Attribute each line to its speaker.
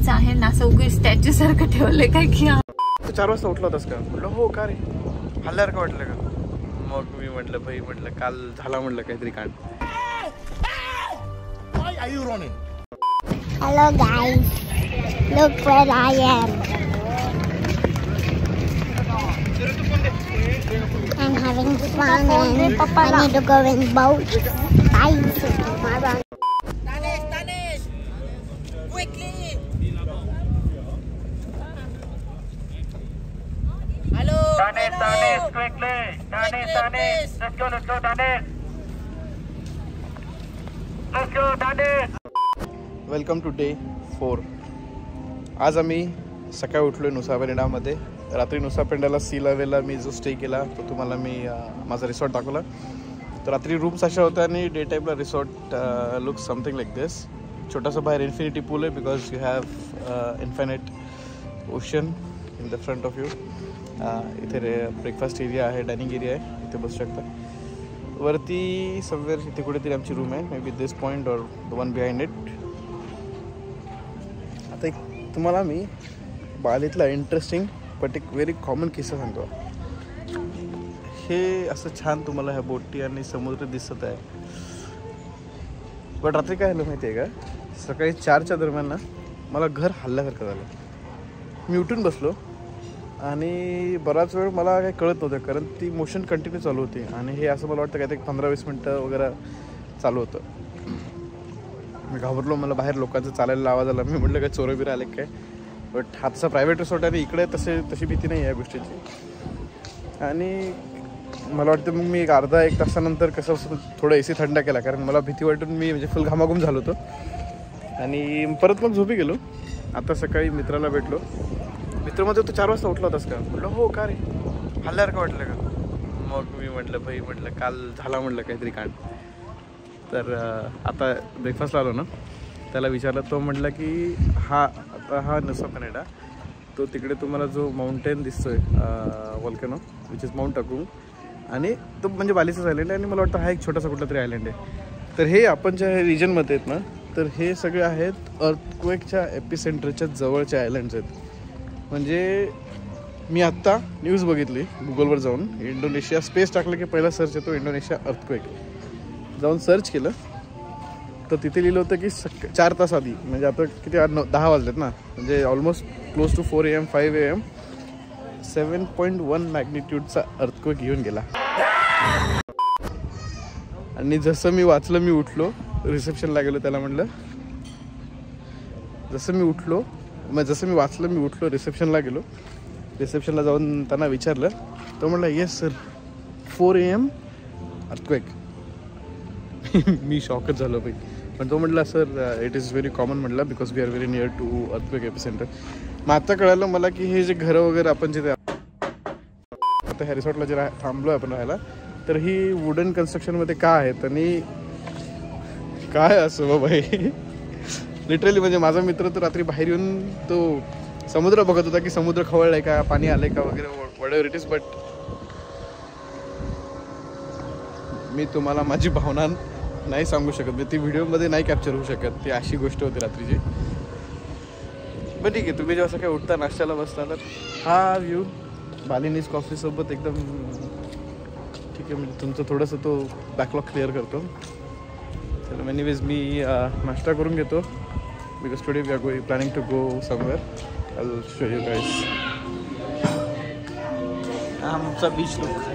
Speaker 1: देवाचं आहे ना, असं उगी स्टॅच्यू सारखं ठेवलंय काय की.
Speaker 2: 4 वाजता उठला होतास का? म्हटलं हो. का रे, हल्ल्यासारखं वाटलं का? मग मी म्हटलं भाई, म्हटलं काल झाला म्हटलं काहीतरी कांड.
Speaker 3: Hello guys, look where I am. I'm having fun and I need to go in boat. Guys,
Speaker 4: Tanis, quickly. Hello. Tanis, quickly. Tanis, let's go, Tanis. Let's go, Tanis.
Speaker 2: Welcome to day 4. आज आम्ही सकाळी उठलो आहे नुसापेंडामध्ये. रात्री नुसापेंडाला C लेवलला मी जो stay केला तो तुम्हाला मी माझा रिसॉर्ट दाखवला. तर रात्री रूम्स अशा होत्या आणि डे टाईमला रिसॉर्ट लुक समथिंग लाईक दिस. छोटासा बाहेर इन्फिनिटी पूल आहे because you have infinite ocean in the front of you. इथे ब्रेकफास्ट एरिया आहे, डायनिंग एरिया आहे, इथे बसू शकता. वरती समवेअर इथे कुठेतरी आमची रूम आहे, मे बी दिस पॉईंट और द वन बिहाइंड इट. आता एक तुम्हाला मी बालीतला इंटरेस्टिंग बट एक व्हेरी कॉमन किस्सा सांगतो. हे असं छान तुम्हाला ह्या बोटी आणि समुद्र दिसत आहे, पण रात्री काय झालं माहिती आहे का? सकाळी 4च्या दरम्यान ना मला घर हल्ल्यासारखं झालं. मी उठून बसलो आणि बराच वेळ मला काही कळत नव्हतं कारण ती मोशन कंटिन्यू चालू होती आणि हे असं मला वाटतं काय ते 15-20 मिनटं वगैरे चालू होतं. मी घाबरलो, मला बाहेर लोकांचं चालायला आवाज आला. मी म्हटलं काय चोरं बिरं आले काय, बट हातचा प्रायव्हेट रिसॉर्ट आहे इकडे तशी भीती नाही आहे या गोष्टीची. आणि मला वाटतं मग मी एक अर्धा 1 तासानंतर कसं थोडं AC थंड केला कारण मला भीती वाटून मी म्हणजे फुल घामाघूम झालो होतो आणि परत मग झोपी गेलो. आता सकाळी मित्राला भेटलो. मित्र मध्ये तू 4 वाजता उठला होतास का? म्हटलं हो. का रे, हल्ल्यासारखं वाटलं का? मग मी म्हटलं भाई, म्हटलं काल झाला म्हटलं काहीतरी कांड. तर आता ब्रेकफास्टला आलो ना, त्याला विचारलं. तो म्हटलं की हा नुसापेंडा, तो तिकडे तुम्हाला जो माउंटेन दिसतोय वॉल्कॅनो विच इज माउंट अकुंग, आणि तो म्हणजे बालीचाच आयलंड आहे आणि मला वाटतं हा एक छोटासा कुठला तरी आयलंड आहे. तर हे आपण ज्या रिजनमध्ये आहेत ना, तर हे सगळे आहेत अर्थक्वेकच्या एपिसेंटरच्या जवळचे आयलंड्स आहेत. म्हणजे मी आत्ता न्यूज बघितली गुगलवर जाऊन, इंडोनेशिया स्पेस टाकलं की पहिला सर्च येतो इंडोनेशिया अर्थक्वेक. जाऊन सर्च केलं तर तिथे लिहिलं होतं की 4 तास आधी, म्हणजे आता किती 10 वाजलेत ना, म्हणजे almost close to 4 AM 5 AM 7.1 मॅग्निट्यूडचा अर्थक्वेक घेऊन गेला. आणि जसं मी वाचलं मी उठलो, रिसेप्शनला गेलो, त्याला म्हटलं जसं मी वाचलं मी उठलो, रिसेप्शनला गेलो. रिसेप्शनला जाऊन त्यांना विचारलं, तो म्हटलं येस सर 4 AM अर्थक्वेक. मी शॉकच झालो भाई. पण तो म्हटला sir it is very common म्हटलं because we are very near to earthquake epicentre. मग आता कळालं मला की हे जे घरं वगैरे आपण जिथे आता ह्या रिसॉर्टला जे थांबलो आहे आपण राहायला, तर ही वुडन कन्स्ट्रक्शनमध्ये का आहेत आणि काय असं बाबा हे. लिटरली म्हणजे माझा मित्र तर रात्री बाहेर येऊन तो समुद्र बघत होता की समुद्र खवळलाय का, पाणी आलंय का वगैरे व्हॉटएव्हर इट इज. बट मी तुम्हाला माझी भावना नाही सांगू शकत, मी ती व्हिडिओमध्ये नाही कॅप्चर होऊ शकत. ती अशी गोष्ट होती रात्रीची. पण ठीक आहे, तुम्ही जेव्हा सकाळी उठता नाश्त्याला बसता तर हा व्ह्यू बालिनीज कॉफीसोबत एकदम ठीक आहे. म्हणजे तुमचं थोडंसं तो बॅकलॉग क्लिअर करतो. चलो एनिवेज मी नाश्ता करून घेतो because today we are planning to go somewhere. I will show you guys आमचा बीच लुक.